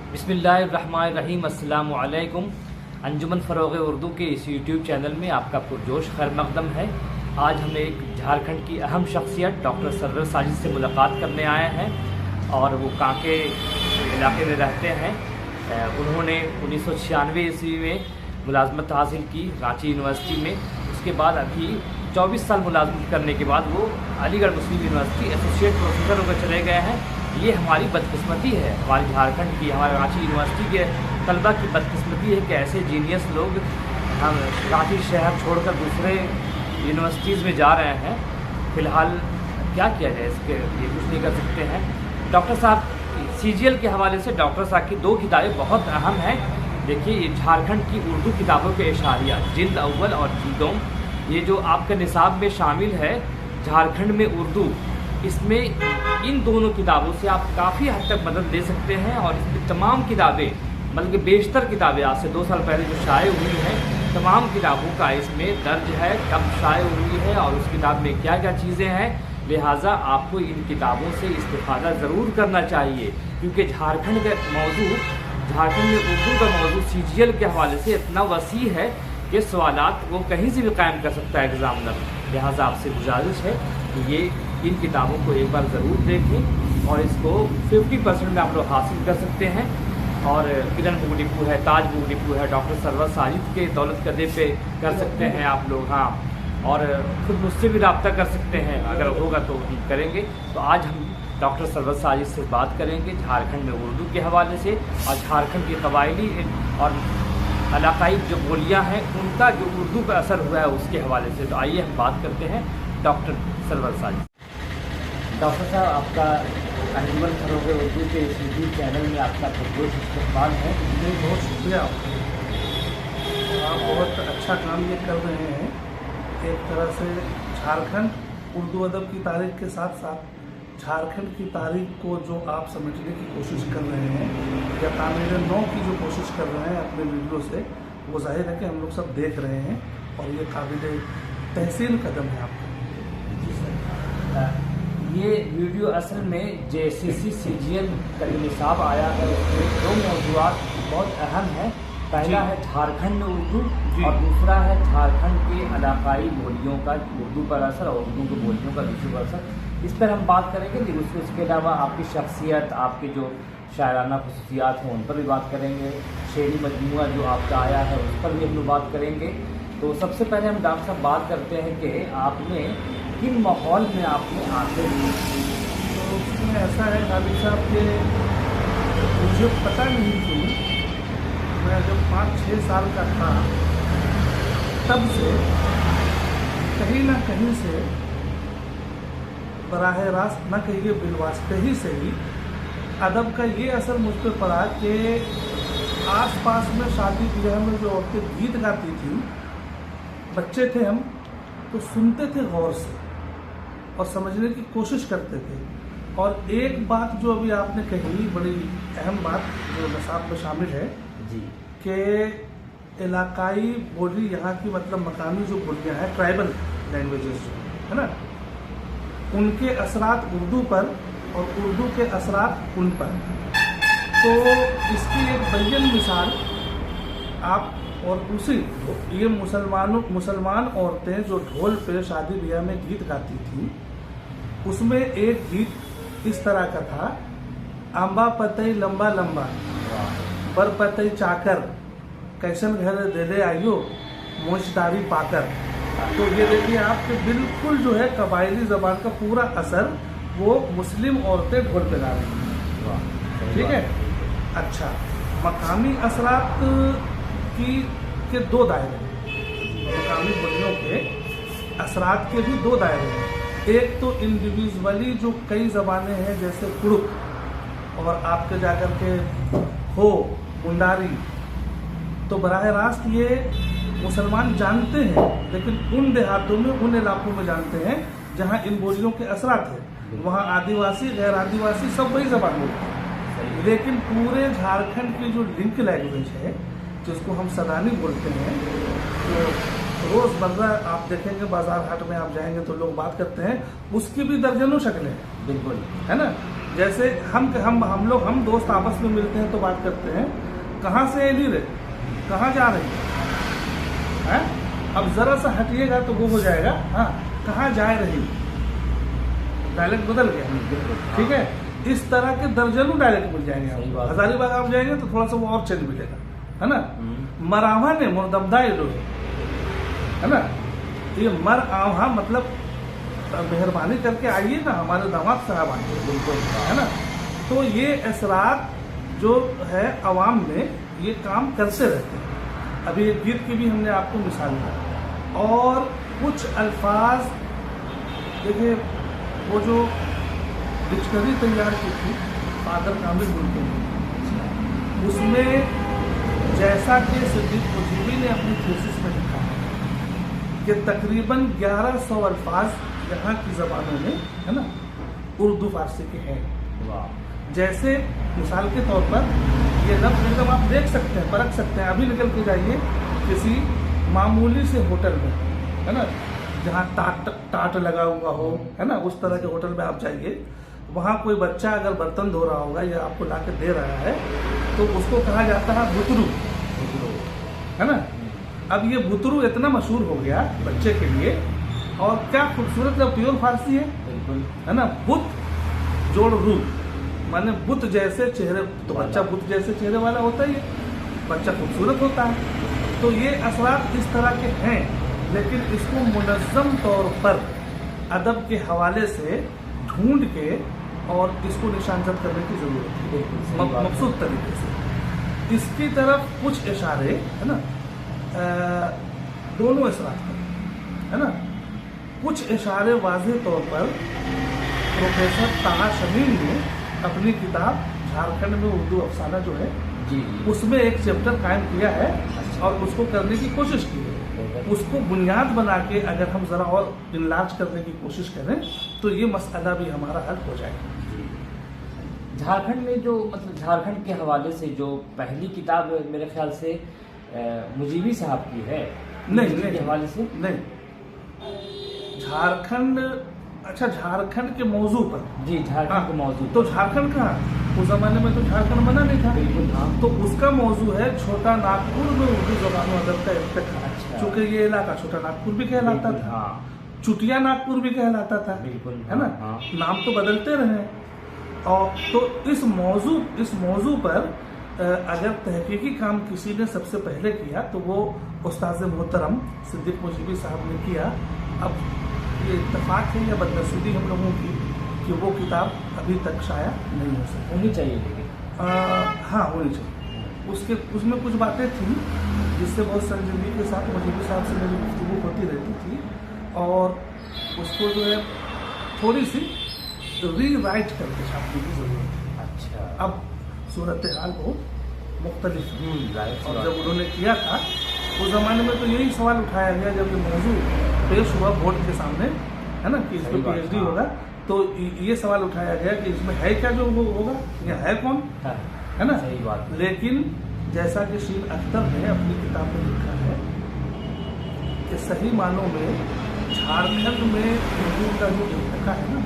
बिस्मिल्लाहिर्रहमानिर्रहीम। अस्सलामु अलैकुम। अंजुमन फ़रोग़ उर्दू के इस यूट्यूब चैनल में आपका पुरजोश खैर मक़दम है। आज हम एक झारखंड की अहम शख्सियत डॉक्टर सरवर साजिद से मुलाकात करने आए हैं और वो कांके इलाके में रहते हैं। उन्होंने 1996 ईस्वी में मुलाजमत हासिल की रांची यूनिवर्सिटी में। उसके बाद अभी 24 साल मुलाजमत करने के बाद वो अलीगढ़ मुस्लिम यूनिवर्सिटी एसोसिएट प्रोफेसर होकर चले गए हैं। ये हमारी बदकिस्मती है, हमारी झारखंड की, हमारे रांची यूनिवर्सिटी के तलबा की बदकिस्मती है कि ऐसे जीनियस लोग हम रांची शहर छोड़कर दूसरे यूनिवर्सिटीज़ में जा रहे हैं। फ़िलहाल क्या किया जाए, इसके लिए कुछ नहीं कर सकते हैं। डॉक्टर साहब CGL के हवाले से डॉक्टर साहब की 2 किताबें बहुत अहम हैं। देखिए, ये झारखंड की उर्दू किताबों के इशारिया जिल्द अव्वल और जिल्दोम, ये जो आपके निसाब में शामिल है झारखंड में उर्दू, इसमें इन दोनों किताबों से आप काफ़ी हद तक मदद ले सकते हैं। और इसमें तमाम किताबें, बल्कि बेशतर किताबें आज से 2 साल पहले जो शाये हुई हैं, तमाम किताबों का इसमें दर्ज है, कब शाये हुई है और उस किताब में क्या क्या चीज़ें हैं। लिहाजा आपको इन किताबों से इस्तिफ़ादा ज़रूर करना चाहिए, क्योंकि झारखंड में उर्दू का मौजूद CGL के हवाले से इतना वसी है कि सवालात वो कहीं से भी कायम कर सकता है एग्ज़ामिनर। लिहाजा आपसे गुजारिश है कि ये इन किताबों को एक बार ज़रूर देखें और इसको 50% में आप लोग हासिल कर सकते हैं। और किरण बुक डिपो है, ताज बुक डिपो है, डॉक्टर सरवर साजिद के दौलत कदे पे कर सकते हैं आप लोग। हाँ, और खुद मुझसे भी रब्ता कर सकते हैं, अगर होगा तो हम करेंगे। तो आज हम डॉक्टर सरवर साजिद से बात करेंगे झारखंड में उर्दू के हवाले से और झारखंड की कबायली और इलाकाई जो बोलियाँ हैं उनका जो उर्दू पर असर हुआ है उसके हवाले से। तो आइए हम बात करते हैं डॉक्टर सरवर साजिद। डॉक्टर साहब, आपका अंजुमन फ़रोग़ उर्दू के इस यूट्यूब चैनल में आपका पुरजोश इस्तक़बाल है। बहुत शुक्रिया आपका। आप बहुत अच्छा काम ये कर रहे हैं। एक तरह से झारखंड उर्दू अदब की तारीख के साथ साथ झारखंड की तारीख को जो आप समझने की कोशिश कर रहे हैं या तामीर नौ की जो कोशिश कर रहे हैं अपने वीडियो से, वो जाहिर है कि हम लोग सब देख रहे हैं और ये काबिल तहसीन कदम है आपका। जी सर, ये वीडियो असल में JCC CGL का जो निसाब आया है उसमें 2 मौज़ूआत बहुत अहम हैं। पहला है झारखंड में उर्दू और दूसरा है झारखंड के इलाकाई बोलियों का उर्दू पर असर और उर्दू की बोलियों का दूसरे पर असर। इस पर हम बात करेंगे। लेकिन उसके अलावा आपकी शख्सियत, आपके जो शायराना खसूसियात हैं उन पर भी बात करेंगे। शेरी मजमूआ जो आपका आया है उस पर भी हम लोग बात करेंगे। तो सबसे पहले हम डॉक्टर साहब बात करते हैं कि आपने किन माहौल में आपने आते हैं। तो उसमें ऐसा है गालिब साहब कि मुझे पता नहीं थी, मैं जब 5-6 साल का था तब से कहीं ना कहीं से बराह रास्त न कहिए बिलवास्ते ही से ही अदब का ये असर मुझ पर पड़ा कि आसपास में शादी ब्याह में जो औरतें गीत गाती थी, बच्चे थे हम तो सुनते थे गौर से और समझने की कोशिश करते थे। और एक बात जो अभी आपने कही, बड़ी अहम बात जो नसाब में शामिल है जी, कि इलाकाई बोली यहाँ की, मतलब मकामी जो बोलियाँ हैं, ट्राइबल लैंग्वेजेस जो है ना, उनके असरात उर्दू पर और उर्दू के असरात उन पर। तो इसकी एक बय्यन मिसाल आप और उसी ये मुसलमान औरतें जो ढोल पे शादी ब्याह में गीत गाती थी, उसमें एक गीत इस तरह का था, आंबा पतई लंबा लंबा बर पतई चाकर कैसन घर दे दे आइयो मोचदारी पाकर। तो ये देखिए आपके बिल्कुल जो है कबायली ज़बान का पूरा असर वो मुस्लिम औरतें ढोल पे गा रही हैं। ठीक है। अच्छा, मकामी असरात के 2 दायरे हैं। मकामी बोलियों के असरात के भी 2 दायरे हैं। एक तो इंडिविजुअली जो कई ज़बानें हैं, जैसे कुड़ुक और आपके जाकर के हो मुंडारी, तो बराह रास्त ये मुसलमान जानते हैं, लेकिन उन देहातों में, उन इलाकों में जानते हैं जहाँ इन बोलियों के असरात हैं। वहाँ आदिवासी, गैर आदिवासी सब वही ज़बान बोलते हैं। लेकिन पूरे झारखंड की जो लिंक लैंग्वेज है, जिसको हम सदानी बोलते हैं, तो रोज़मर्रा आप देखेंगे बाजार हाट में आप जाएंगे तो लोग बात करते हैं, उसकी भी दर्जनों शक्लें हैं। बिल्कुल, है ना। जैसे हम दोस्त आपस में मिलते हैं तो बात करते हैं, कहाँ से एली रे, कहाँ जा रही है? अब जरा सा हटिएगा तो वो हो जाएगा, हाँ कहाँ जा रही, डायलेक्ट बदल गया। ठीक है, इस तरह के दर्जनों डायलेक्ट मिल जाएंगे आपको। हजारीबाग आप जाएंगे तो थोड़ा सा वो और चेंज मिलेगा, है ना। मरावा ने मुर्दमदाई लो, है ना, ये मर आवा मतलब मेहरबानी करके आइए ना, हमारे दामाद साहब आइए, बिल्कुल, है ना। तो ये असरात जो है अवाम में ये काम करते रहते हैं। अभी एक गीत की भी हमने आपको मिसाल दी। और कुछ अल्फाज देखिए, वो जो डिक्शनरी तैयार की थी फादर कामिल गुलके ने, उसमें जैसा कि सिद्दीक मुजीबी ने अपनी थीसिस में लिखा है कि तकरीबन 1100 अल्फाज यहाँ की ज़बानों में, है ना, उर्दू फारसी के हैं। जैसे मिसाल के तौर पर ये लफ्ज़ एकदम आप देख सकते हैं, परख सकते हैं। अभी निकल के जाइए किसी मामूली से होटल में, है ना, जहाँ टाट लगा हुआ हो, है ना, उस तरह के होटल में आप जाइए, वहाँ कोई बच्चा अगर बर्तन धो रहा होगा या आपको ला के दे रहा है तो उसको कहा जाता है बुतरू, है ना। अब ये बुतरू इतना मशहूर हो गया बच्चे के लिए, और क्या खूबसूरत प्योर फारसी है, है ना। बुत जोड़ रू माने बुत जैसे चेहरे, तो बच्चा बुत जैसे चेहरे वाला होता ही है, बच्चा खूबसूरत होता है। तो ये असरात इस तरह के हैं, लेकिन इसको मुनज़्ज़म तौर पर अदब के हवाले से ढूंढ के और इसको निशानजद करने की जरूरत है मकसूद तरीके से। इसकी तरफ कुछ इशारे, है ना, दोनों असरात पर, है ना, कुछ इशारे वाज़ेह तौर पर प्रोफेसर ताहा शमीम ने अपनी किताब झारखंड में उर्दू अफसाना जो है जी, उसमें एक चैप्टर कायम किया है। अच्छा। और उसको करने की कोशिश की है। उसको बुनियाद बना के अगर हम ज़रा और इलाज करने की कोशिश करें तो ये मसला भी हमारा हल हो जाएगा। झारखंड में जो मतलब झारखंड के हवाले से जो पहली किताब मेरे ख्याल से मुजीबी साहब की है, नहीं के हवाले से नहीं, झारखंड, अच्छा झारखंड के मौजू पर जी, झारखंड के मौजू, तो झारखंड कहाँ, उस जमाने में तो झारखंड बना नहीं था, बिल्कुल, हाँ। तो उसका मौजू है छोटा नागपुर में उर्दू ज़बान अदब का इफ्तिखार। अच्छा। चूंकि ये इलाका छोटा नागपुर भी कहलाता था, हाँ। चुटिया नागपुर भी कहलाता था, बिल्कुल, है ना, हाँ। नाम तो बदलते रहे। और तो इस मौजू पर अगर तहकीकी काम किसी ने सबसे पहले किया तो वो उस्ताद मोहतरम सिद्दीक मुजीबी साहब ने किया। अब ये इत्तेफाक है या बदनसीबी हम लोगों की कि वो किताब अभी तक शाया नहीं हो सकी। होनी चाहिए, लेकिन हाँ होनी चाहिए। उसमें कुछ बातें थी जिससे बहुत संजीदगी के साथ मुजीबी साहब से मेरी गुफ्तगू होती रहती थी, और उसको जो है थोड़ी सी रीराइट करके छापने की जरूरत है। अच्छा। अब सूरत हाल बहुत मुख्तलिफ है, और जब उन्होंने किया था उस ज़माने में तो यही सवाल उठाया गया जब ये मौजू पेश हुआ बोर्ड के सामने, है ना, कि इसमें PhD होगा, तो ये सवाल उठाया गया कि इसमें है क्या जो वो होगा, या है कौन, है ना। सही बात। लेकिन जैसा कि शील अख्तर ने अपनी किताब में लिखा है कि सही मानों में झारखंड में उर्दू का जो इफ्तिखा है ना,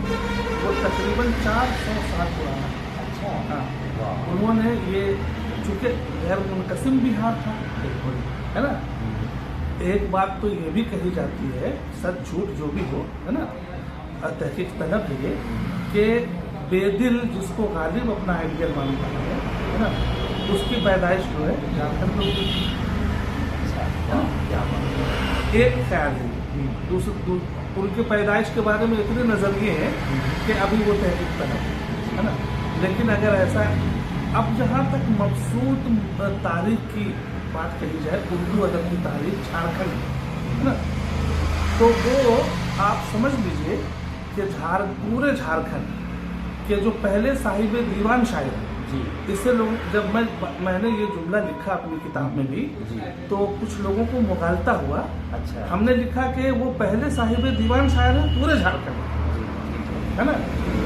वो तकरीबन 400 साल पुराना है। अच्छा, हाँ। उन्होंने ये, चूँकि गैर मुनकसिम बिहार था, है ना, एक बात तो ये भी कही जाती है, सच झूठ जो भी हो, है ना, तहकीक तलब है कि बेदिल जिसको गालिब अपना आइडियल मानता है ना, उसकी पैदाइश जो है झारखंड में हुई। एक ख्याल है, उनके पैदाइश के बारे में इतने नज़रिए हैं कि अभी वो तहकीक तलब है ना। लेकिन अगर ऐसा, अब जहाँ तक मबसूत तारीख की बात कही जाए, उर्दू अदब की तारीख झारखंड है ना, तो वो आप समझ लीजिए कि पूरे झारखंड के जो पहले साहिब दीवान शायर जी, इससे लोग, जब मैंने ये जुमला लिखा अपनी किताब में भी जी, तो कुछ लोगों को मुगालता हुआ। अच्छा। हमने लिखा कि वो पहले साहिब दीवान शायर है पूरे झारखंड, है ना।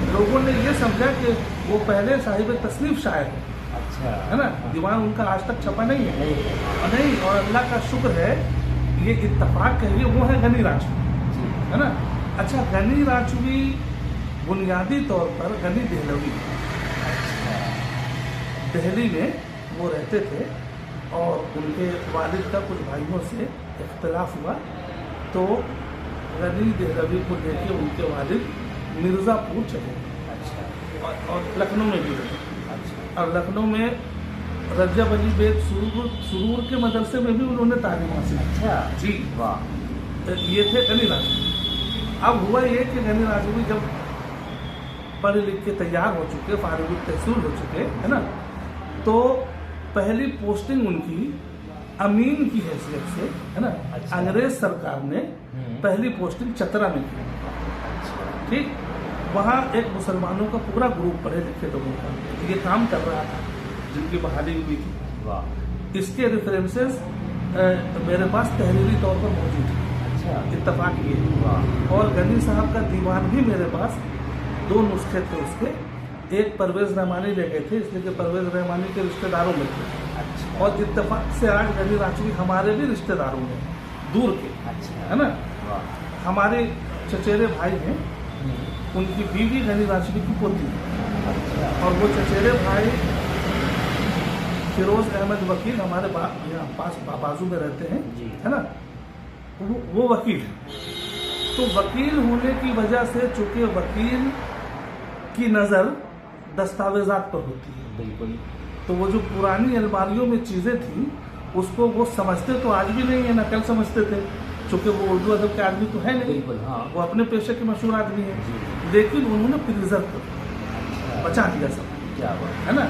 लोगों ने ये समझा कि वो पहले साहिब तसनीफ शायर है। अच्छा। है ना, दीवान उनका आज तक छपा नहीं है, नहीं। और अल्लाह का शुक्र है, ये इत्तफाक कहिए, वो है गनी राजवी, है ना। अच्छा, गनी राजवी बुनियादी तौर पर गनी देहलवी दिल्ली में वो रहते थे और उनके वालिद का कुछ भाइयों से इख्तलाफ हुआ, तो गनी देहलवी को लेके उनके वालिद मिर्ज़ापुर चले गए। अच्छा। और लखनऊ में भी रहे। अच्छा। और लखनऊ में रजब अली बेग सुरूर के मदरसे में भी उन्होंने तालीम हासिल की। अच्छा जी वाह। ये थे गनी राजवी। अब हुआ ये कि गनी राजवी जब पढ़ लिख के तैयार हो चुके, फारिग तहसील हो चुके, है ना, तो पहली पोस्टिंग उनकी अमीन की हैसियत से, है ना, अच्छा। अंग्रेज सरकार ने पहली पोस्टिंग चतरा में की। ठीक, वहाँ एक मुसलमानों का पूरा ग्रुप पढ़े लिखे लोगों का ये काम कर रहा था, जिनकी बहाली हुई थी। वाह। इसके रेफरेंसेस मेरे पास तहरीरी तौर पर मौजूद है। अच्छा। इत्तफाक ये। वाह। और गनी साहब का दीवान भी मेरे पास 2 नुस्खे थे उसके। एक परवेज़ रहमानी ले गए थे, इसलिए कि परवेज़ रहमानी के रिश्तेदारों में थे। अच्छा। और इत्तफाक से आज गनी राजवी हमारे भी रिश्तेदारों में, दूर के, अच्छा। है ना। वाह। हमारे चचेरे भाई हैं, उनकी बीवी गनी राजवी की पोती है। अच्छा। और वो चचेरे भाई फिरोज अहमद वकील हमारे यहाँ पास बाजू में रहते हैं जी। है ना, वो वकील है। तो वकील होने की वजह से चूंकि वकील की नज़र दस्तावेजात पर होती है, बिल्कुल। तो वो जो पुरानी अलमारियों में चीज़ें थी उसको वो समझते तो आज भी नहीं है ना, कल समझते थे, चूंकि वो उर्दू अदब के आदमी तो है नहीं, बिल्कुल। हाँ। वो अपने पेशे के मशहूर आदमी है, जी। लेकिन उन्होंने प्रिजर्व कर अच्छा। बचा दिया सब, क्या बात। है ना।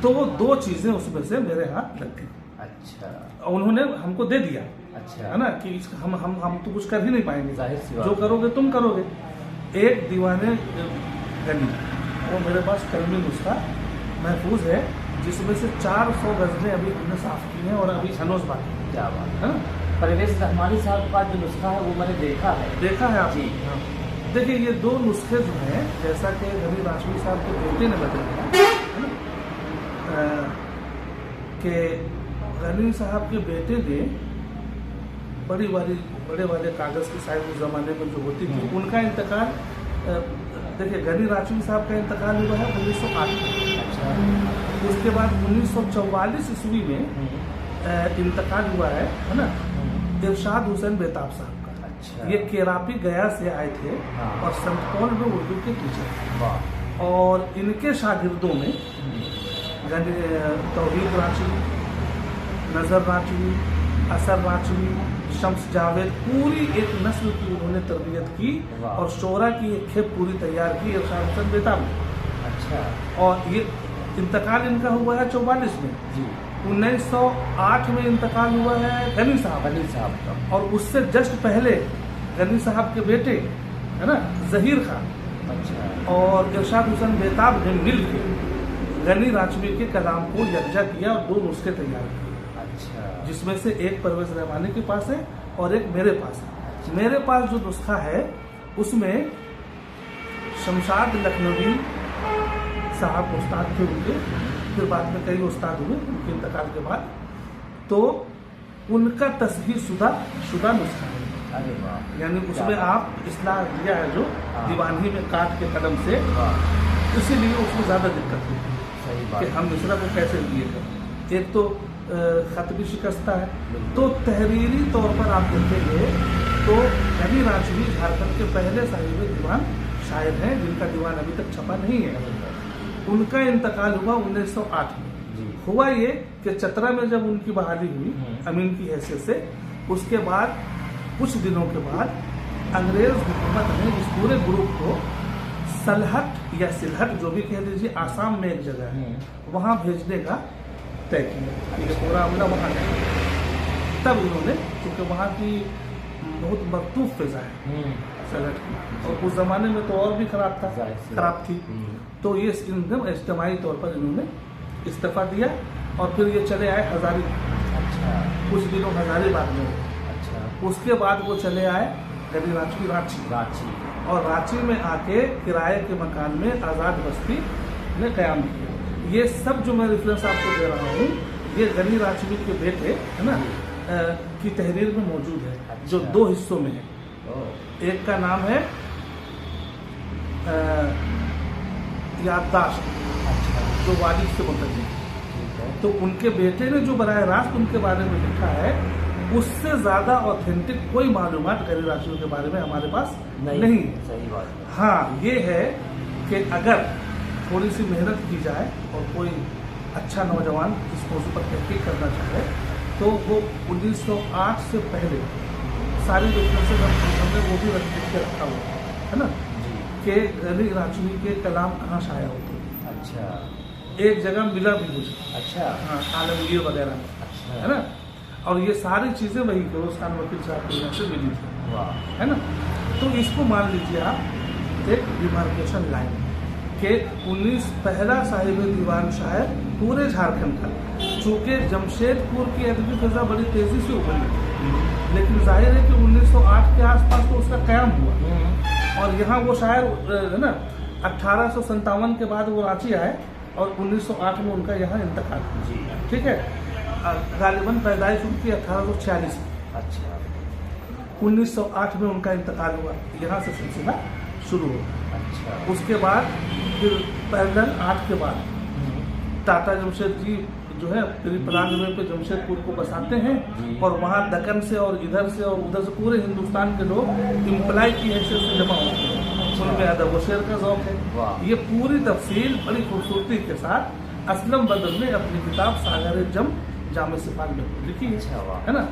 तो वो 2 चीजें उसमें से मेरे हाथ लग गई। अच्छा। और उन्होंने हमको दे दिया, अच्छा। है ना, कि हम तो कुछ कर ही नहीं पाएंगे, जाहिर सी बात जो है। करोगे तुम करोगे। एक दीवाने गनी, वो मेरे पास कलमी नुस्खा महफूज है, जिसमें से 400 गज़लें अभी हमने साफ की हैं और अभी हनोज बाकी है। क्या बात है ना। परवेज़ रहमानी साहब का जो नुस्खा है वो मैंने देखा है। देखा है आप? जी। हाँ। देखिए ये 2 नुस्खे जो हैं, जैसा कि गनी राजवी साहब के बेटे ने बताया, है ना, कि गनी साहब के बेटे ने बड़े वाले कागज़ की साइज उस ज़माने में जो होती थी, उनका इंतकाल, देखिए गनी राजवी साहब का इंतकाल हुआ है 1908 में। अच्छा। उसके बाद 1944 ईस्वी में इंतकाल हुआ है ना, इरशाद हुसैन बेताब साहब का। अच्छा। ये केरापी गया से आए थे। हाँ। और संत पॉल में उर्दू के टीचर थे। वाह। और इनके शागिर्दों में तौहीद रांचवी, नज़र रांचवी, असर रांचवी, शम्स जावेद, पूरी एक नस्ल की उन्होंने तरबियत की। वाह। और शोरा की एक खेप पूरी तैयार की इरशाद हुसैन बेताब ने। अच्छा। और ये इंतकाल इनका हुआ है 44 में। जी। 1908 में इंतकाल हुआ है गनी साहब का। और उससे जस्ट पहले गनी साहब के बेटे, है ना, ज़हीर खान अच्छा। और इरशाद हुसैन बेताब ने मिल के गनी राजवी के कलाम को यकजा किया और 2 नुस्खे तैयार किए। अच्छा। जिसमें से एक परवेज़ रहमानी के पास है और एक मेरे पास है। मेरे पास जो नुस्खा है उसमें शमशाद लखनवी साहब उस्ताद थे उनके, फिर बाद में कई उस्ताद हुए उनके इंतकाल के बाद, तो उनका तस्हीह शुदा नुस्खा है। अरे वाह। यानी उसमें आप इस्लाह दिया है जो हाँ। दीवानी में काट के कलम से, वाह। इसीलिए उसमें ज़्यादा दिक्कत हुई सही बात। कि हम मिसरा को कैसे दिए। एक तो खत भी शिकस्ता है, तो तहरीरी तौर पर आप देखेंगे तो गनी राजवी झारखंड के पहले साहिब दीवान शायर हैं जिनका दीवान अभी तक छपा नहीं है। उनका इंतकाल हुआ 1908 में। जी। हुआ ये कि चतरा में जब उनकी बहाली हुई अमीन की हैसियत से, उसके बाद कुछ दिनों के बाद अंग्रेज हुकूमत ने इस पूरे ग्रुप को सलहट या सिलहट जो भी कह लीजिए, आसाम में एक जगह है, वहाँ भेजने का तय किया। ये पूरा हमला वहाँ गया। तब उन्होंने, क्योंकि वहाँ की बहुत मकतूब फिजा है सलहट की, और उस ज़माने में तो और भी खराब थी, तो ये इज्तिमाई तौर पर इन्होंने इस्तीफा दिया और फिर ये चले आए हजारी। अच्छा। कुछ दिनों हजारीबाग में। अच्छा। उसके बाद वो चले आए गनी राजवी रांची, और रांची में आके किराए के मकान में आज़ाद बस्ती ने क़याम किया। ये सब जो मैं रेफरेंस आपको दे रहा हूँ, ये गनी राजवी के बेटे, है ना, की तहरीर में मौजूद है। अच्छा। जो 2 हिस्सों में है। एक का नाम है याददाश्त, अच्छा। जो वालिद से मुतल्लिक़, तो उनके बेटे ने जो बराह रास्त उनके बारे में लिखा है, उससे ज़्यादा ऑथेंटिक कोई मालूमात गैर राशियों के बारे में हमारे पास नहीं है। सही बात है। हाँ, ये है कि अगर थोड़ी सी मेहनत की जाए और कोई अच्छा नौजवान इस मौजू पर तहकीक करना चाहे तो वो 1908 से पहले सारी रेफरेंसेज हमने वो भी लिख के रखा हुआ है ना, कि गैर राजवी के कलाम कहाँ शाया होते हैं। अच्छा, एक जगह मिला भी मुझे। अच्छा, हाँ, आलमगीर वगैरह में, अच्छा, है ना। और ये सारी चीज़ें वही फिरोज खान वकील साहब के यहाँ से मिली थी, वाह, है ना। तो इसको मान लीजिए आप एक डिमार्केशन लाइन के 19 पहला साहिब दीवान शायर पूरे झारखंड का, चूँकि जमशेदपुर की अदबी फिजा बड़ी तेज़ी से उभरी, लेकिन जाहिर है कि 1908 के आसपास तो उसका क़याम हुआ और यहाँ वो शायर है ना 1857 के बाद वो रांची आए और 1908 में उनका यहाँ इंतकाल हुआ। ठीक है, गालिबन पैदाइश उनकी 1846 में। अच्छा, 1908 में उनका इंतकाल हुआ, यहाँ से सिलसिला शुरू हुआ। अच्छा, उसके बाद फिर पैदल 8 के बाद टाटा जमशेद जी जो है प्लान वे पे जमशेदपुर को बसाते हैं और वहाँ दक्कन से और इधर से और उधर से पूरे हिंदुस्तान के लोग इम्प्लाई की हैसियत से जमा होते हैं। उनमें अदब व शेर का शौक है। ये पूरी तफसील बड़ी खूबसूरती के साथ असलम बदर ने अपनी किताब सागर जम जामे सिफाल में लिखी है ना।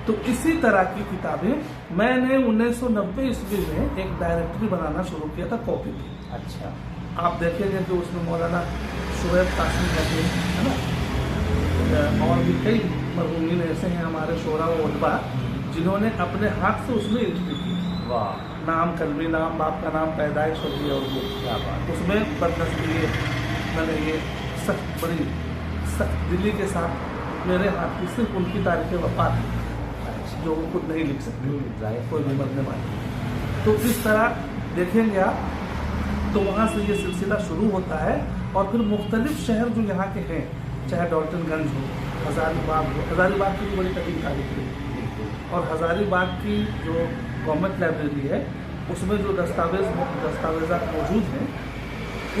तो इसी तरह की किताबें मैंने 1990 ईस्वी में एक डायरेक्टरी बनाना शुरू किया था कॉपी की। अच्छा, आप देखेंगे कि उसमें मौलाना शुएब कासिम रहते हैं, है ना, और भी कई मरहूमीन ऐसे हैं हमारे शोरा व उलमा जिन्होंने अपने हाथ से उसमें एंट्री की। वाह, नाम, कलमी नाम, बाप का नाम, पैदाइश और ये और वो, क्या बात। उसमें बदनसीबी मैंने ये सख्त बड़ी सख्त दिली के साथ मेरे हाथ की सिर्फ उनकी तारीख वफात है जो वो खुद नहीं लिख सकते, कोई भी मरने वाले। तो इस तरह देखेंगे आप, तो वहाँ से ये सिलसिला शुरू होता है और फिर मुख्तलिफ शहर जो यहाँ के हैं, चाहे डॉल्टनगंज हो, हज़ारीबाग हो, हज़ारीबाग की भी बड़ी कदीम तारीख है और हज़ारीबाग की जो गवर्नमेंट लाइब्रेरी है उसमें जो दस्तावेज़ात मौजूद हैं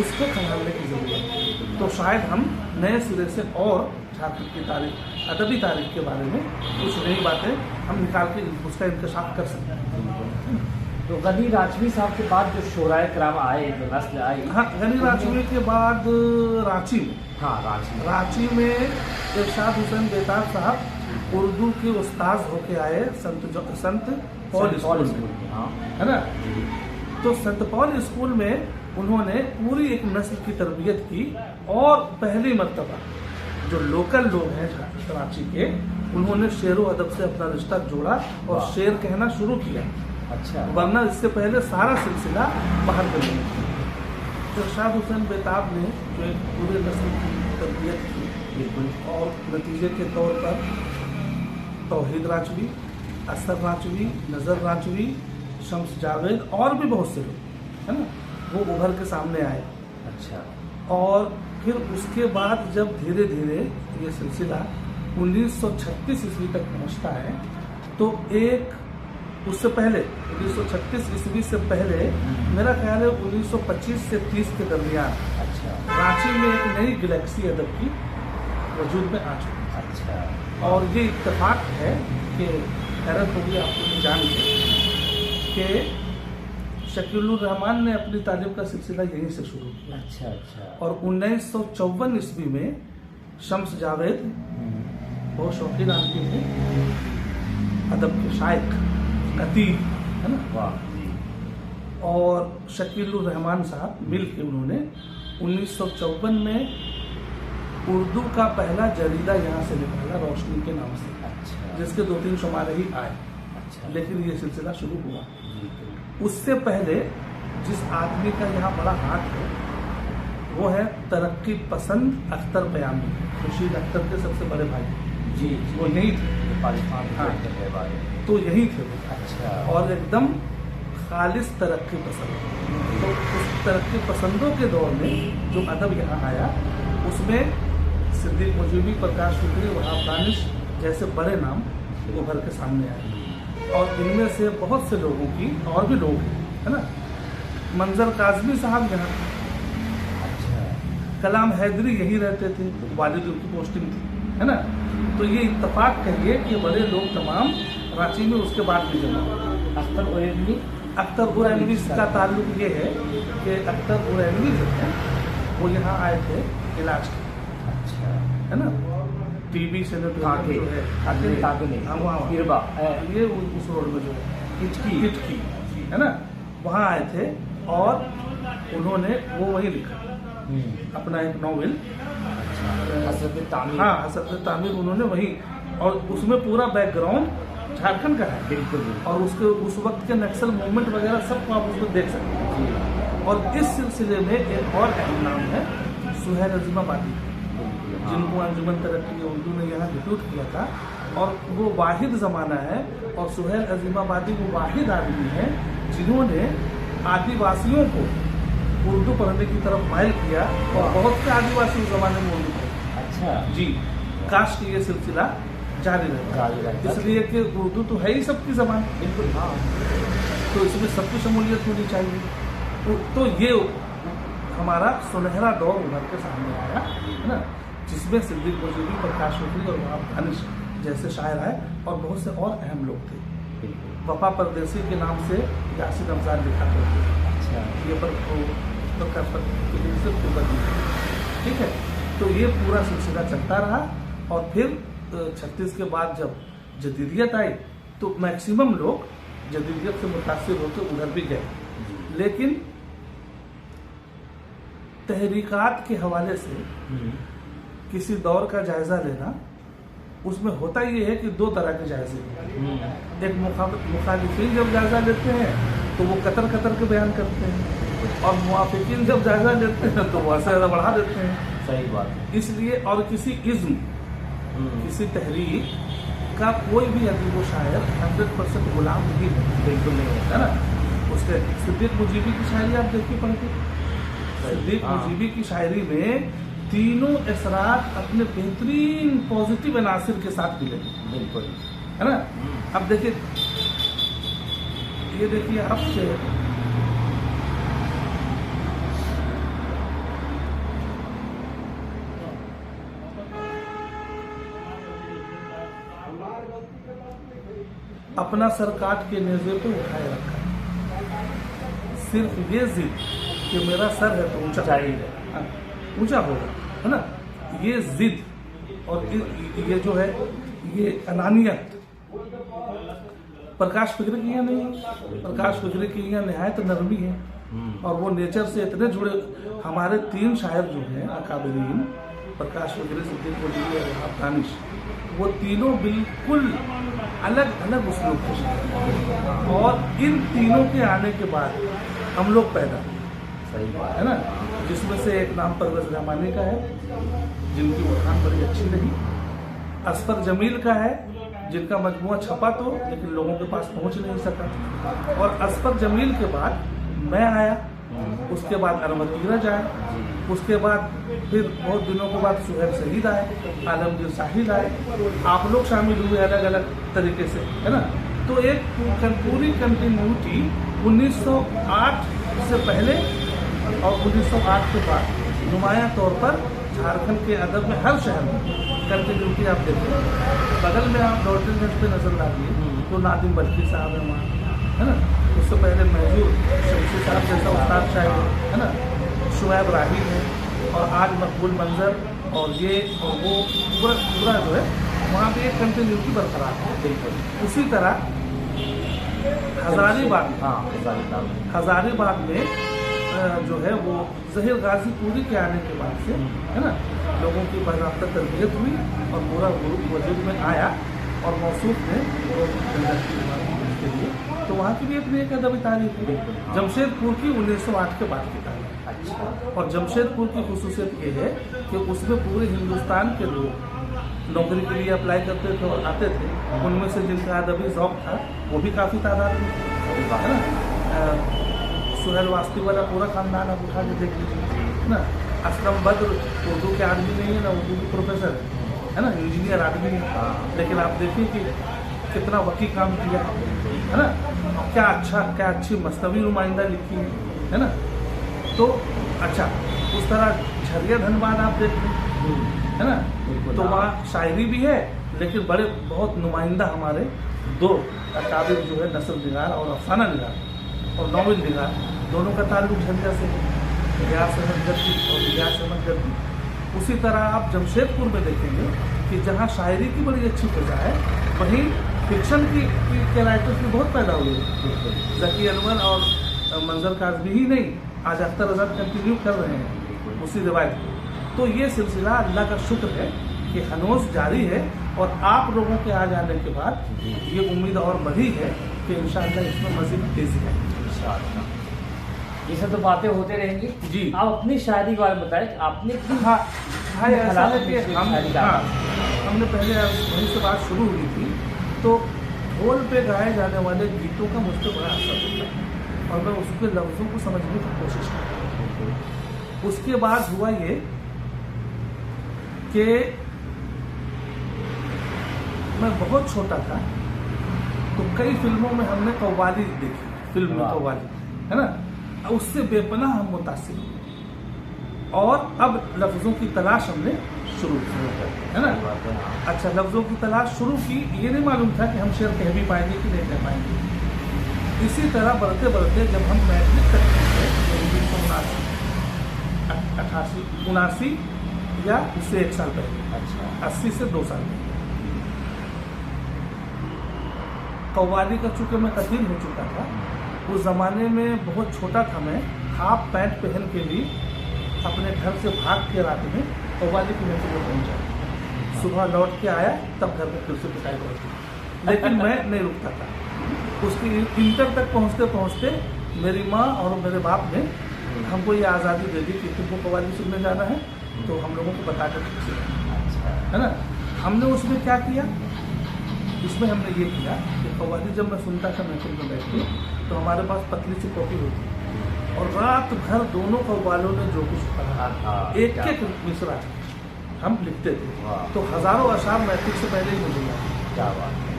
उसको संभालने की ज़रूरत है। तो शायद हम नए सिरे से और झारखंड की तारीख, अदबी तारीख के बारे में कुछ नई बातें हम निकाल के उसका इंकशाफ कर सकते हैं। तो गनी राजवी साहब के बाद जो शोराए कराम आए, जो नस्ल आई, हाँ, गनी राजवी के बाद रांची में, हाँ, रांची में इरशाद हुसैन बेताब साहब उर्दू के उस्ताद होके आए संत पॉल स्कूल में, हाँ, है ना। तो संत पॉल स्कूल में उन्होंने पूरी एक नस्ल की तरबियत की और पहली मर्तबा जो लोकल लोग हैं कराची के, उन्होंने शेर व अदब से अपना रिश्ता जोड़ा और शेर कहना शुरू किया। अच्छा, वरना इससे पहले सारा सिलसिला बाहर कर दिया। तो इरशाद हुसैन बेताब ने जो एक पूरे नस्ल की तरबियत की, बिल्कुल, और नतीजे के तौर पर तौहीद राजवी, असर राजवी, नज़र राजवी, शम्स जावेद और भी बहुत से लोग, है ना, वो उभर के सामने आए। अच्छा, और फिर उसके बाद जब धीरे धीरे ये सिलसिला 1936 ईस्वी तक पहुंचता है, तो एक उससे पहले 1936 ईस्वी से पहले मेरा ख्याल है 1925 से 30 के दरमियान, अच्छा, रांची में एक नई गैलेक्सी अदब की वजूद में आ चुकी। अच्छा, और ये इत्तेफाक है कि हैरत होगी आपको ये जान के शकीलुर रहमान ने अपनी तालीम का सिलसिला यहीं से शुरू किया। अच्छा, अच्छा, और 1954 ईस्वी में शम्स जावेद बहुत शौकीन आदमी थे, अदब के शायक, खतीब, है ना, वाह, और शकीलुर रहमान साहब मिल के उन्होंने 1954 में उर्दू का पहला जरीदा यहाँ से निकाला रोशनी के नाम से, अच्छा, जिसके 2-3 शुमारे ही आए। अच्छा, लेकिन ये सिलसिला शुरू हुआ। उससे पहले जिस आदमी का यहाँ बड़ा हाथ है वो है तरक्की पसंद अख्तर बयामी, खुर्शीद अख्तर के सबसे बड़े भाई। जी, वो यही थे, पाकिस्तान हाँ, के बारे में, तो यही थे वो। अच्छा, और एकदम खालिस तरक्की पसंद। तो उस तरक्की पसंदों के दौर में जो अदब यहाँ आया उसमें सिद्दीक मुजीबी, प्रकाश शुक्री, वहाब दानिश जैसे बड़े नाम उभर के सामने आए। और इनमें से बहुत से लोगों की और भी लोग हैं, है ना, मंजर काजमी साहब यहाँ, अच्छा, कलाम हैदरी यही रहते थे, वालिद उनकी पोस्टिंग थी, है ना। तो ये इत्तेफाक कहिए कि बड़े लोग तमाम रांची में उसके बाद भी जमा हुए। अख्तर हुरैनवी का ताल्लुक ये है कि अख्तर हुरैनवी जो है वो यहाँ आए थे इलाज के, अच्छा, है ना। टीबी से जो है ये उस रोड में जो है किटकी, है ना, वहाँ आए थे और उन्होंने वो वही लिखा अपना एक नॉवेल, हसरत तामीर। हाँ, हसरत तामीर उन्होंने वही, और उसमें पूरा बैकग्राउंड झारखंड का है बिल्कुल। और उसके उस वक्त के नक्सल मूवमेंट वगैरह सबको आप उसको देख सकते हैं। और इस सिलसिले में एक और अहम नाम है सुहैल अज़ीमाबादी, जिनको अंजुमन तरक्की उर्दू ने यहाँ डिप्यूट किया था, और वो वाहिद ज़माना है। और सुहैल अज़ीमाबादी वो वाहिद आदमी है जिन्होंने आदिवासियों को उर्दू पढ़ने की तरफ माइल किया, और बहुत से आदिवासी उस ज़माने में उर्दू पढ़े। अच्छा जी, काश कि ये सिलसिला जारी रहता, इसलिए कि उर्दू तो है ही सबकी ज़बान, बिल्कुल। हाँ, तो इसमें सबकी शमूलियत होनी चाहिए। तो ये हमारा सुनहरा दौर उभर के सामने आया, है ना, जिसमें सिद्दीक मुजीबी, प्रकाश वकील और वहाब दानिश जैसे शायर आए, और बहुत से और अहम लोग थे। वफा परदेसी के नाम से यासिन रमजान लिखा करते थे। अच्छा, ये पर ठीक है। तो ये पूरा सिलसिला चलता रहा, और फिर 36 के बाद जब जदीदियत आई तो मैक्सिमम लोग जदीदियत से मुतासिर होकर उधर भी गए, लेकिन तहरीकात के हवाले से किसी दौर का जायजा लेना, उसमें होता ये है कि दो तरह के जायजे। एक मुखालिफिन जब जायजा लेते हैं तो वो कतर के बयान करते हैं, और मुवाफिकीन जब जायजा लेते हैं तो वो ऐसा ज़्यादा बढ़ा देते हैं। सही बात। इसलिए और किसी इज्म, किसी तहरीक का कोई भी अदीब व शायर 100% गुलाम नहीं है, बिल्कुल नहीं है ना। उसके सिद्दीक मुजीबी की शायरी आप देखिए पढ़ के, सिद्दीक मुजीबी की शायरी में तीनों असरात अपने बेहतरीन पॉजिटिव अनासिर के साथ मिले, बिल्कुल, है ना। अब देखिए, ये देखिए आपसे अपना सर काट के नेज़े पे उठाए रखा, सिर्फ ये जिद कि मेरा सर है तो ऊंचा चाहिए, ऊंचा होगा, है ना। ये जिद और ये जो है ये अनानियत प्रकाश फिक्री की यहाँ नहीं है। प्रकाश फिक्री की यहाँ निहायत नरमी है, और वो नेचर से इतने जुड़े। हमारे 3 शायर जो हैं अकाबरीन, प्रकाश फिक्री, सिद्दीक मुजीबी और वहाब दानिश, वो तीनों बिल्कुल अलग अलग उसलूब के शायर, और इन तीनों के आने के बाद हम लोग पैदा, सही बात है ना। जिसमें से एक नाम परवेज़ रहमानी का है, जिनकी बखान बड़ी अच्छी रही। असफर जमील का है, जिनका मजमुआ छपा तो लेकिन लोगों के पास पहुंच नहीं सका। और असफर जमील के बाद मैं आया, उसके बाद अनवर नीरज आए, उसके बाद फिर बहुत दिनों के बाद सुहैब शहीद आए, आलमगीर साहिल आए, आप लोग शामिल हुए अलग अलग तरीके से, है ना। तो एक पूरी कंटिन्यूटी 1908 से पहले और 1908 के बाद नुमाया तौर पर झारखंड के अदब में हर शहर में कंटिन्यूटी आप देखें। बगल में आप डॉल्टनगंज पे नजर डालिए तो नादिम बल्खी साहब है वहाँ, है ना। उससे पहले महजूर शमशी साहब जैसा उस्ताद शायर, है ना, शुएब राही है, और आज मकबूल मंजर और ये और वो पूरा जो है वहाँ पे एक कंटिन्यूटी बरकरार है। बिल्कुल उसी तरह हजारीबाग में जो है वो ज़हीर गाजी पूरी के आने के बाद से, है ना, लोगों की बाज़ाब्ता तरबियत हुई और पूरा ग्रुप वजूद में आया, और मौसूफ ने के लिए तो वहाँ की भी अपनी एक अदबी तारीख है। जमशेदपुर की 1908 के बाद की तारीख। अच्छा। और जमशेदपुर की खुसूसियत ये है कि उसमें पूरे हिंदुस्तान के लोग नौकरी के लिए अप्लाई करते थे और आते थे, उनमें से जिनका अदबी ज़ौक़ था वो भी काफ़ी तादाद में, है ना। सुहेल वास्ती वाला पूरा खानदान आप उठा के देख लीजिए, है ना। असलम बद्र उर्दू के आदमी नहीं है ना, उर्दू के प्रोफेसर है ना, इंजीनियर आदमी है, लेकिन आप देखिए कि कितना वकी काम किया, है ना, क्या अच्छी मस्तवी नुमाइंदा लिखी है ना। तो अच्छा, उस तरह झरिया धनबाद आप देख लें, है ना, बिल्कुल। तो वहाँ शायरी भी है, लेकिन बड़े बहुत नुमाइंदा हमारे दो अकाबिर जो है, नसर निगार और अफसाना निगार और नौविल निगार, दोनों का ताल्लुक झरिया से है, इलियास अहमद गद्दी और इलियास अहमद गद्दी। उसी तरह आप जमशेदपुर में देखेंगे कि जहाँ शायरी की बड़ी अच्छी फिजा है, वहीं फिक्शन के राइटर्स भी बहुत पैदा हुए हैं। ज़की अनवर और मंजर काज़मी ही नहीं, आज अख्तर आज़ाद कंटिन्यू कर रहे हैं उसी रिवायत को। तो ये सिलसिला अल्लाह का शुक्र है कि हनोज जारी है, और आप लोगों के आ जाने के बाद ये उम्मीद और बढ़ी है कि इंशाअल्लाह इसमें मज़ीद तेज़ी है। ये सब तो बातें होते रहेंगी जी। आप अपनी शादी के बारे में बताएं कि आपने हाँ भाई, ऐसा है कि शादी का हमने पहले वहीं से बात शुरू हुई थी, तो ढोल पे गाए जाने वाले गीतों का मुझ पर बड़ा असर होता है, और मैं उसके लफ्ज़ों को समझने की कोशिश करता हूँ। उसके बाद हुआ ये कि मैं बहुत छोटा था, तो कई फिल्मों में हमने कव्वाली देखी, फिल्म में कव्वाली, है ना, उससे बेपनाह हम मुतासिर हुए, और अब लफ्ज़ों की तलाश हमने शुरू की, है ना। अच्छा, लफ्ज़ों की तलाश शुरू की, ये नहीं मालूम था कि हम शेर कह भी पाएंगे कि नहीं कह पाएंगे। इसी तरह बढ़ते बढ़ते जब हम मैट्रिक तक पहुँचे, 1989 या उससे 1 साल पहले, 80 से 2 साल पहले, कव्वाली का चूँकि मैं कठिन हो चुका था, उस ज़माने में बहुत छोटा था मैं, हाफ पैंट पहन के भी अपने घर से भाग के रात में कव्वाली की महफिल में पहुँचा। सुबह लौट के आया, तब घर में फिर से पिटाई पड़ती, लेकिन मैं नहीं रुकता था। उसकी इंटर तक पहुँचते पहुँचते मेरी माँ और मेरे बाप ने हमको ये आज़ादी दे दी कि तुमको कव्वाली सुनने जाना है, तो हम लोगों को बता कर है ना। हमने उसमें क्या किया, इसमें हमने ये किया कि कव्वाली जब मैं सुनता था महफिल में बैठ के, तो हमारे पास पतली सी कॉपी होती, और रात भर दोनों कव्वालों ने जो कुछ पढ़ा, एक एक मिसरा हम लिखते थे, तो हज़ारों अशार मैट्रिक से पहले ही मुझे याद। क्या बात है।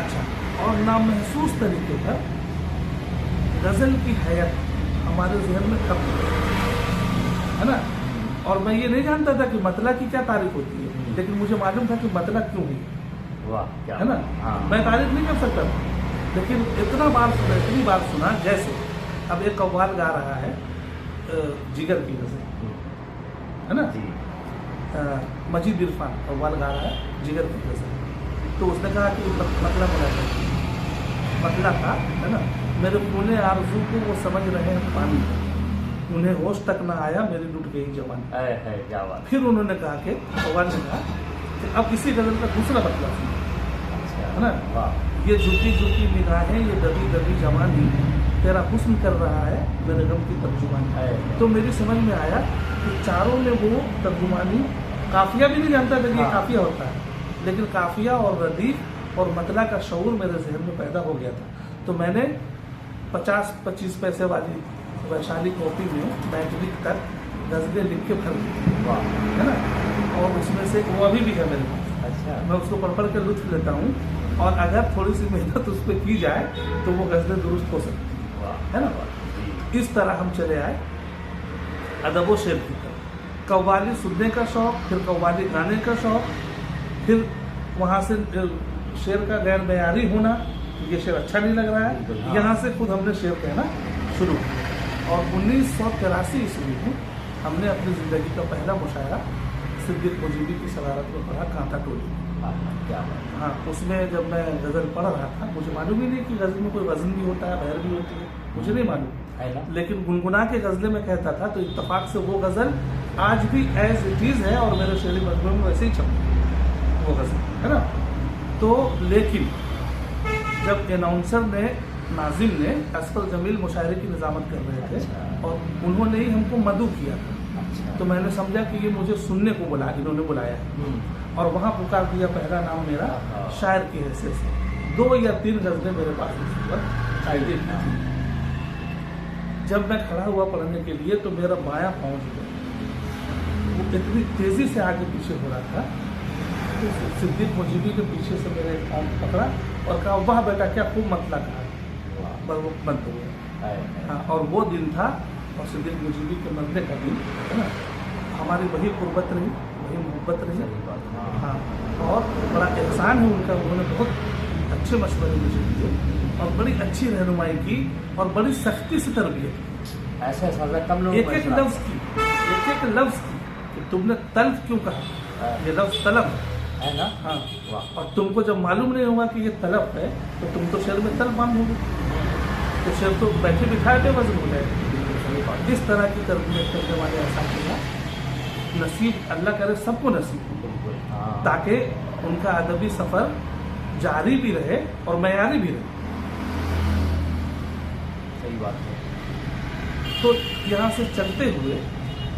अच्छा, और नामहसूस तरीके पर गज़ल की हैत हमारे जहन में खत्म है ना। और मैं ये नहीं जानता था कि मतला की क्या तारीफ होती है, लेकिन मुझे मालूम था कि मतला क्यों हुई, वाह, है ना। मैं तारीफ नहीं कर सकता था, लेकिन इतनी बार सुना, जैसे अब एक कव्वाल गा रहा है जिगर की गज़ल, है ना, मजीद इरफान कव्वाल गा रहा है जिगर की गज़ल, तो उसने कहा कि मतला था, है ना, मेरे खूने आरज़ू को वो समझ रहे हैं पानी, उन्हें होश तक न आया मेरी लुट गई जवानी। क्या बात। फिर उन्होंने कहा कि कव्वाल ने कहा कि अब इसी गज़ल का दूसरा मतलब है ना, ये झुकी झुकी निगाहें, ये दबी दबी जवानी, तेरा हुस्न कर रहा है मेरे गम की तर्जुमानी। तो मेरी समझ में आया कि चारों में वो तर्जुमानी, काफिया भी नहीं जानता था कि ये काफिया होता है, लेकिन काफिया और रदीफ और मतला का शऊर मेरे जहन में पैदा हो गया था। तो मैंने 50-25 पैसे वाली वैशाली कॉपी में मैट्रिक तक गज़लें लिख के भर दी, है ना, और उसमें से वो अभी भी है मेरे पास। अच्छा, मैं उसको पढ़ पढ़ के लुत्फ लेता हूँ, और अगर थोड़ी सी मेहनत उस पर की जाए तो वो गज़लें दुरुस्त हो सकती है ना। इस तरह हम चले आए अदब व शेर की तरफ। कव्वाली सुनने का शौक़, फिर कव्वाली गाने का शौक़, फिर वहाँ से शेर का गैर बयारी होना, ये शेर अच्छा नहीं लग रहा है, यहाँ से खुद हमने शेर कहना शुरू किया। और 1983 ईस्वी में हमने अपनी ज़िंदगी का पहला मुशायरा सिद्दीक़ मुजीबी की सदारत में पढ़ा, कांता टोली। हाँ, उसमें जब मैं गज़ल पढ़ रहा था, मुझे मालूम ही नहीं कि गज़ल में कोई वज़न भी होता है, बहर भी होती है, मुझे नहीं मालूम, लेकिन गुनगुना के गज़लें में कहता था, तो इत्तफाक से वो गज़ल आज भी एज इट इज़ है, और मेरे शेरी मजमूए में वैसे ही छपी वो गज़ल, है ना। तो लेकिन जब अनाउंसर ने, नाजिम ने असफर जमील मुशायरे की निज़ामत कर रहे थे, और उन्होंने ही हमको मदू किया था, तो मैंने समझा कि ये मुझे सुनने को इन्होंने बुलाया, और वहाँ पुकार दिया पहला नाम मेरा शायर की हैसियत से। 2 या 3 गज़लें मेरे पास उस वक्त आई थी। जब मैं खड़ा हुआ पढ़ने के लिए, तो मेरा बायां पाँव वो इतनी तेज़ी से आगे पीछे हो रहा था, तो सिद्दीक़ मुजीबी के पीछे से मेरे पाँव पकड़ा और कहा, वाह बेटा क्या खूब मतला कहा, पर वो बंद हो गया। हाँ, और वो दिन था, और सिद्दीक़ मुजीबी के मरने का दिन, है ना। हमारी वही कुर्बत रही, वही मोहब्बत रही। सही बात, हाँ। हाँ, और बड़ा एहसान है उनका, उन्होंने बहुत अच्छे मशवरे मुझे दिए और बड़ी अच्छी रहनुमाई की और बड़ी सख्ती से तरबियत की। ऐसा ऐसा कम लोग एक एक लफ्ज़ की, एक एक लफ्ज़ की कि तुमने तल्ब क्यों कहा, ये लफ्ज़ तलब है ना। हाँ, वाह। और तुमको जब मालूम नहीं होगा कि ये तलब है तो तुम तो शेर में तलब बांधोगे, तो शेर तो बैठे बिठाए बेवजन हो जाएगा। सही बात। इस तरह की तरबियत करने वाले ऐसा किया, नसीब अल्लाह करे सबको नसीब हो, बिल्कुल, हाँ। ताकि उनका अदबी सफ़र जारी भी रहे और मयारी भी रहे। सही बात है। तो यहाँ से चलते हुए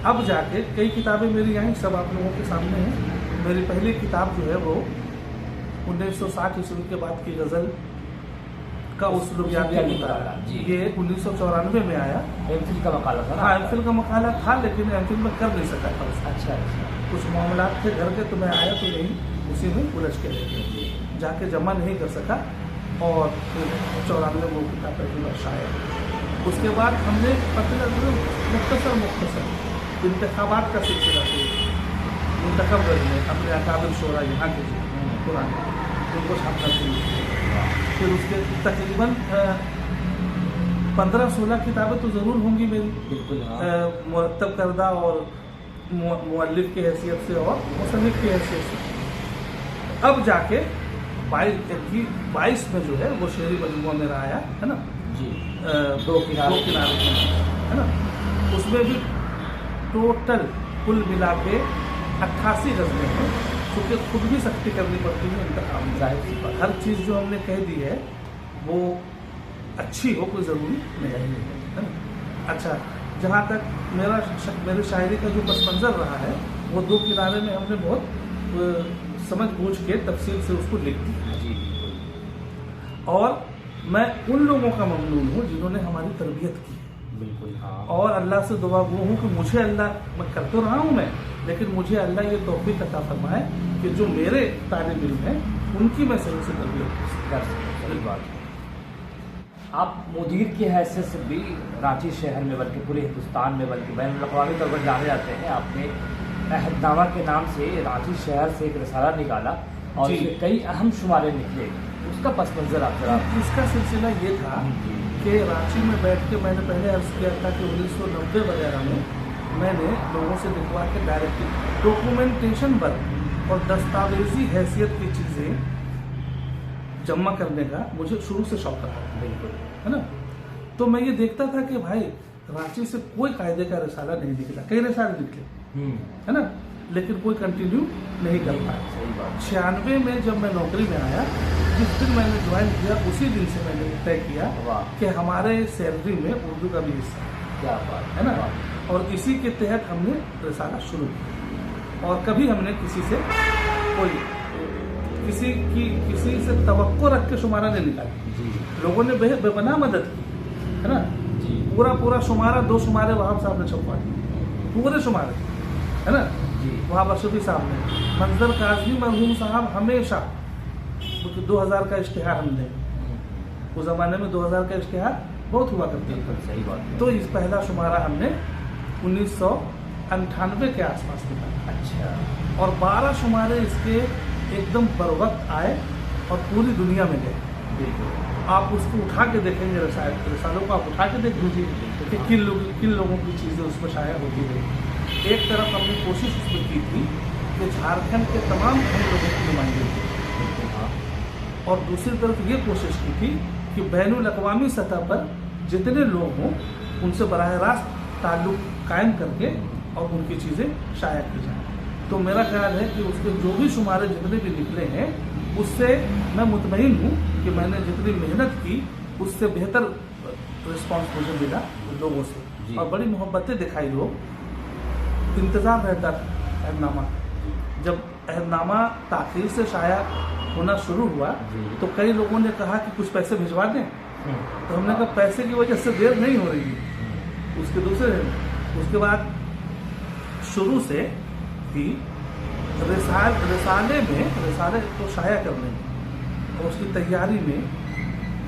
अब जाके कई किताबें मेरी यहाँ सब आप लोगों के सामने हैं। मेरी पहली किताब जो है वो 1960 ईस्वी के बाद की गज़ल का उसलूबियाती मुताला, जी। ये 1994 में आया। एमफिल का मकाला था ना। हाँ, एमफिल का मकाला था, लेकिन एमफिल में कर नहीं सका था उसका। अच्छा अच्छा। कुछ मामलात थे घर के, तो मैं आया तो यहीं उसी में उलझ के रह गया, जाके जमा नहीं कर सका। और फिर 94 वो किताब पहली बार शायद। उसके बाद हमने मुख्तसर इंतखाबात का सिलसिला शुरू, मुंतखब करने अपने अकाबिर शोरा यहाँ के पुराने उनको छापना शुरू। फिर उसके तकरीबन 15-16 किताबें तो ज़रूर होंगी मेरी, बिल्कुल, हाँ। मुरतब करदा और मुअल्लिफ की हैसियत से और मुसन्निफ की हैसियत से। अब जाके 22 में जो है वो शेरी मजमूआ मेरा आया है ना जी। दो किनारे है ना। उसमें भी टोटल कुल मिला के 88 गज़लें हैं, क्योंकि खुद भी सख्ती करनी पड़ती है इंतखाब में। जाहिर सी बात। हर चीज़ जो हमने कह दी है वो अच्छी हो, कोई ज़रूरी नहीं है ना। अच्छा, जहाँ तक मेरे शायरी का जो पस मंज़र रहा है वो दो किनारे में हमने बहुत समझ बूझ के तफसील से उसको लिख दिया जी। और मैं उन लोगों का ममनून हूँ जिन्होंने हमारी तरबियत की। बिल्कुल, हाँ। और अल्लाह से दुआ वो हूँ कि मुझे अल्लाह, मैं कर तो रहा हूँ मैं, लेकिन मुझे अल्लाह ये तौफीक अता फरमाए कि जो मेरे तालिब इल्म हैं उनकी मैं सही से तरबियत कर सकते। सही बात है। आप मुदीर की हैसियत से भी रांची शहर में, बल्कि पूरे हिंदुस्तान में, बल्कि बैन अल-अक़वामी तौर पर जाने जाते हैं। आपने अहदनामा के नाम से रांची शहर से एक रिसाला निकाला और जी। उसके कई अहम शुमारे निकले, उसका पस मंज़र आप जरा। इसका सिलसिला ये था कि रांची में बैठ के मैंने पहले अर्ज़ किया था कि 1990 वगैरह में मैंने लोगों से लिखवा के डायरेक्ट डॉक्यूमेंटेशन वर्क और दस्तावेजी हैसियत की चीज़ें जमा करने का मुझे शुरू से शौक रहा, बिल्कुल, है ना। तो मैं ये देखता था कि भाई रांची से कोई कायदे का रिसाला नहीं निकला, कई रिसाले निकले, है ना, लेकिन कोई कंटिन्यू नहीं कर पाया। सही बात। 96 में जब मैं नौकरी में आया, जिस दिन मैंने ज्वाइन किया उसी दिन से मैंने तय किया वाह। कि हमारे सैलरी में उर्दू का भी हिस्सा क्या बात है ना। और इसी के तहत हमने रिसाला शुरू किया और कभी हमने किसी से कोई किसी से तवक्को रख के शुमारा नहीं निकाला। जी लोगों ने बेपनाह मदद की, है ना। जी। पूरा शुमारा 2 शुमारे वहाब साहब ने छपवा दिए, पूरे शुमारे, है ना। जी। वहाब अशरफी साहब ने, मंजर काज़मी मरहूम साहब हमेशा 2000 का इश्तिहार हमने, उस ज़माने में 2000 का इश्तिहार बहुत हुआ करता था। बिल्कुल सही बात है। तो इस पहला शुमारा हमने 1998 के आसपास निकाला। अच्छा। और 12 शुमारे इसके एकदम बर वक्त आए और पूरी दुनिया में गए। बिल्कुल। आप उसको उठा के देखेंगे, रिसालों को आप उठा के देख लीजिए कि किन लोगों की चीज़ें उसमें शाया होती रही। एक तरफ हमने कोशिश उसमें की थी कि झारखंड के तमाम हम लोगों की नुमाइंदगी, और दूसरी तरफ ये कोशिश की थी कि बैनुल अक़वामी सतह पर जितने लोग हों उनसे बराह रास्त ताल्लुक़ कायम करके और उनकी चीज़ें शाया की जाए। तो मेरा ख्याल है कि उसके जो भी शुमारे जितने भी निकले हैं उससे मैं मुतमईन हूँ कि मैंने जितनी मेहनत की उससे बेहतर रिस्पॉन्स मुझे मिला लोगों से, और बड़ी मोहब्बतें दिखाई। लोग इंतज़ार रहता अहदनामा, जब अहदनामा ताख़ीर से शाया होना शुरू हुआ तो कई लोगों ने कहा कि कुछ पैसे भिजवा दें, तो हमने कहा पैसे की वजह से देर नहीं हो रही है। उसके बाद शुरू से ही रिसाले को शाया करने में और उसकी तैयारी में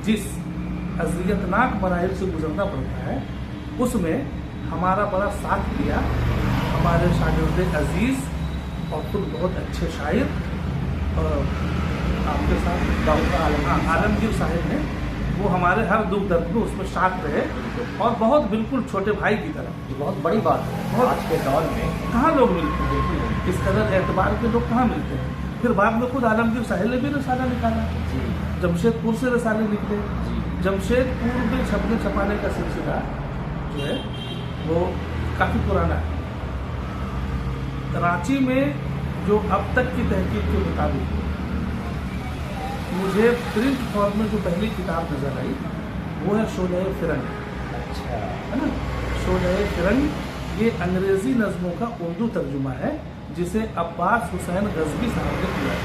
जिस अज़ियतनाक मराहिल से गुजरना पड़ता है उसमें हमारा बड़ा साथ दिया हमारे शागिर्द अजीज़ और खुद बहुत अच्छे शायर आपके साथ डॉक्टर आलमगीर साहिब ने, वो हमारे हर दुख दर्द में उसमें साथ रहे और बहुत बिल्कुल छोटे भाई की तरह। ये बहुत बड़ी बात है बहुत। आज के दौर में। कहाँ लोग मिलते हैं, इस कदर एतबार के लोग कहाँ मिलते हैं। फिर बाद में खुद आलमगीर साहिब ने भी रसाला निकाला, जी जमशेदपुर से रसाले निकले। जी जमशेदपुर में छपने छपाने का सिलसिला जो है वो काफ़ी पुराना है। रांची में जो अब तक की तहकीक के मुताबिक मुझे प्रिंट फॉर्म में जो पहली किताब नज़र आई वो है शोले फिरंग। अच्छा, है ना, शोले फिरंग ये अंग्रेज़ी नज़मों का उर्दू तर्जुमा है जिसे अब्बास हुसैन गज़वी साहब ने किया है।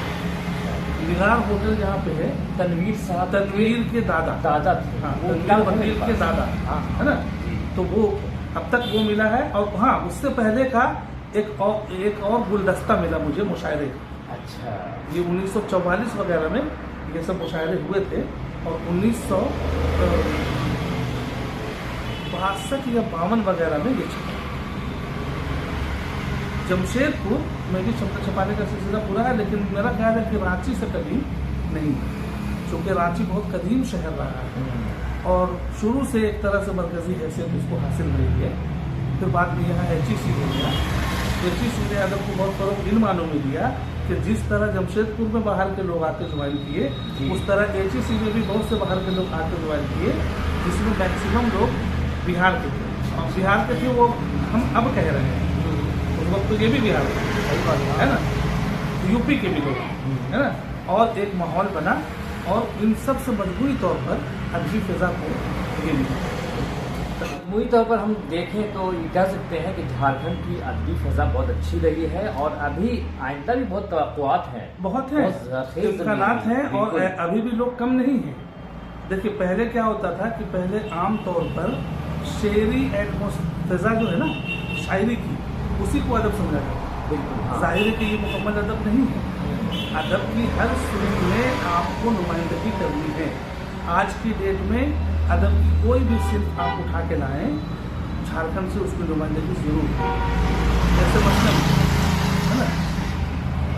निगार होटल जहाँ पे है, तनवीर साहब तनवीर के दादा थे। हाँ, वो तनवीर वकील के दादा, हाँ, है ना, जी। तो वो अब तक वो मिला है। और हाँ, उससे पहले का एक और गुलदस्ता मिला मुझे मुशायरे का। अच्छा, ये 1944 वगैरह में ये सब मुशायरे हुए थे और 1962 या 52 वगैरह में ये छपा। जमशेदपुर में भी छपाने का सिलसिला पूरा है, लेकिन मेरा ख्याल है कि रांची से कदीम नहीं है, क्योंकि रांची बहुत कदीम शहर रहा है और शुरू से एक तरह से मरकज़ी हैसियत उसको हासिल रही है। फिर बाद में यहाँ HEC हो गया। HEC ने अदब को बहुत फ़र्क इन मानों में दिया कि जिस तरह जमशेदपुर में बाहर के लोग आके ज्वाइन किए, उस तरह HEC में भी बहुत से बाहर के लोग आके ज्वाइन किए, जिसमें मैक्सिमम लोग बिहार के थे। और बिहार के थे वो हम अब कह रहे हैं, उस वक्त तो ये भी बिहार का सही बात है ना, यूपी के भी लोग है ना। और एक माहौल बना और इन सब से मजबूरी तौर पर अदबी फिजा को ये मिला। मजमूई तौर पर हम देखें तो ये कह सकते हैं कि झारखंड की अदबी फिजा बहुत अच्छी रही है और अभी आइंदा भी बहुत तवक्कुआत हैं, बहुत है, इम्कानात हैं और अभी भी लोग कम नहीं हैं। देखिए पहले क्या होता था कि पहले आम तौर पर शेरी फिजा जो है ना शायरी की, उसी को अदब समझा जाता है। बिल्कुल, ज़ाहिर है कि ये मुकम्मल अदब नहीं है। अदब की हर सिंफ में आपको नुमाइंदगी करनी है। आज की डेट में अदब की कोई भी सिंफ आप उठा के लाएँ, झारखंड से उसकी नुमाइंदगी जरूर है। जैसे मसनवी है ना,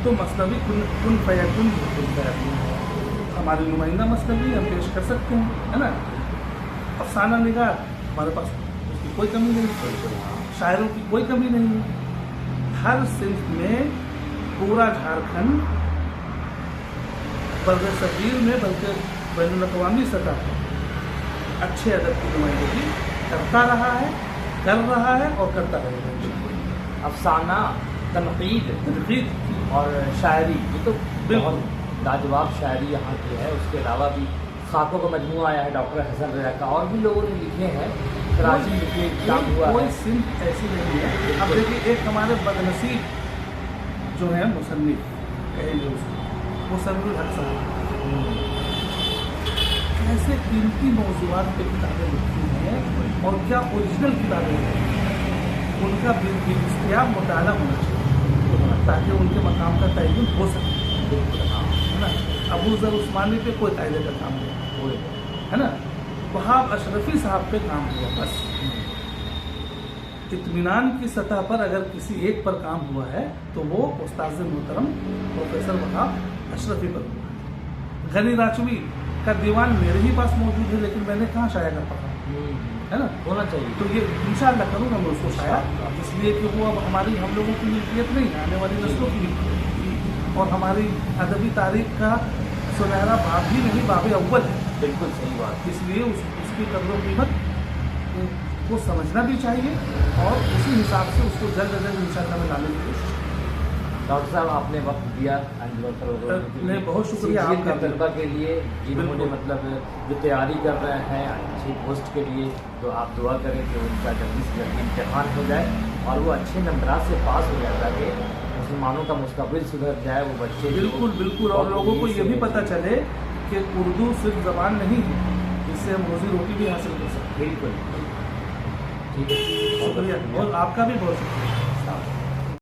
तो मसनवी कुन फयाकुन हमारी नुमाइंदा मसनवी हम पेश कर सकते हैं, है ना। अफसाना निगार हमारे पास उसकी कोई कमी नहीं, शायरों की कोई कमी नहीं है। हर सिंफ में पूरा झारखंड बल्कि सगीर में बल्कि बैनुल-अक़वामी सतह पर अच्छे अदब की नुमाइंदगी करता रहा है, कर रहा है और करता रहेगा। अफसाना, तनकीद और शायरी, ये तो बहुत लाजवाब शायरी यहाँ की है। उसके अलावा भी खाकों का मजमूआ आया है डॉक्टर हसन रज़ा का, और भी लोगों ने लिखे हैं। कराची में लिखे काम हुआ कोई है। सिंफ ऐसी नहीं है। अब देखिए एक हमारे बदनसीब जो है मुसन्निफ कहेंगे उसको, मुसन्निफ हक साहब, ऐसे कीमती मौज़ूआत पे किताबें लिखती हैं और क्या ओरिजिनल किताबें हैं। उनका बिल्कुल मुताला होना चाहिए ताकि उनके मकाम का तयन हो सके, है ना। अबू ज़र उस्मानी पे कोई कायदे का काम नहीं, है ना। वहाब अशरफी साहब पे काम हुआ, बस। इत्मीनान की सतह पर अगर किसी एक पर काम हुआ है तो वो उस्ताद मोहतरम प्रोफेसर वहाब अशरफी पर हुआ। गनी राजवी का दीवान मेरे ही पास मौजूद है, लेकिन मैंने कहाँ शाया कर पढ़ा, है ना। होना चाहिए। तो ये इंशाअल्लाह करूँगा मैं उसको शाया, इसलिए कि वो अब हमारी हम लोगों की मिल्कियत नहीं है, आने वाली नस्लों की मिल्कियत और हमारी अदबी तारीख का सुनहरा बाब ही नहीं, बाब अव्वल है। बिल्कुल सही बात। इसलिए उसकी कदर कीमत को समझना भी चाहिए और उसी हिसाब से उसको जल्द अज जल्द इंशाअल्लाह में लाने की कोशिश। डॉक्टर साहब आपने वक्त दिया अंजुमन फरोग़ के लिए, बहुत शुक्रिया आपका तलबा के लिए जिन्होंने मतलब जो तैयारी कर रहे हैं अच्छी पोस्ट के लिए, तो आप दुआ करें कि उनका जल्दी से जल्दी इम्तहान हो जाए और वो अच्छे नंबरात से पास हो जाए ताकि मुसलमानों का मुस्तकबिल सुधर जाए। वो बच्चे बिल्कुल और लोगों को ये भी पता चले कि उर्दू सिर्फ ज़बान नहीं है, इससे हम रोज़ी रोटी भी हासिल कर सकते हैं। बिल्कुल ठीक है, शुक्रिया और आपका भी बहुत शुक्रिया।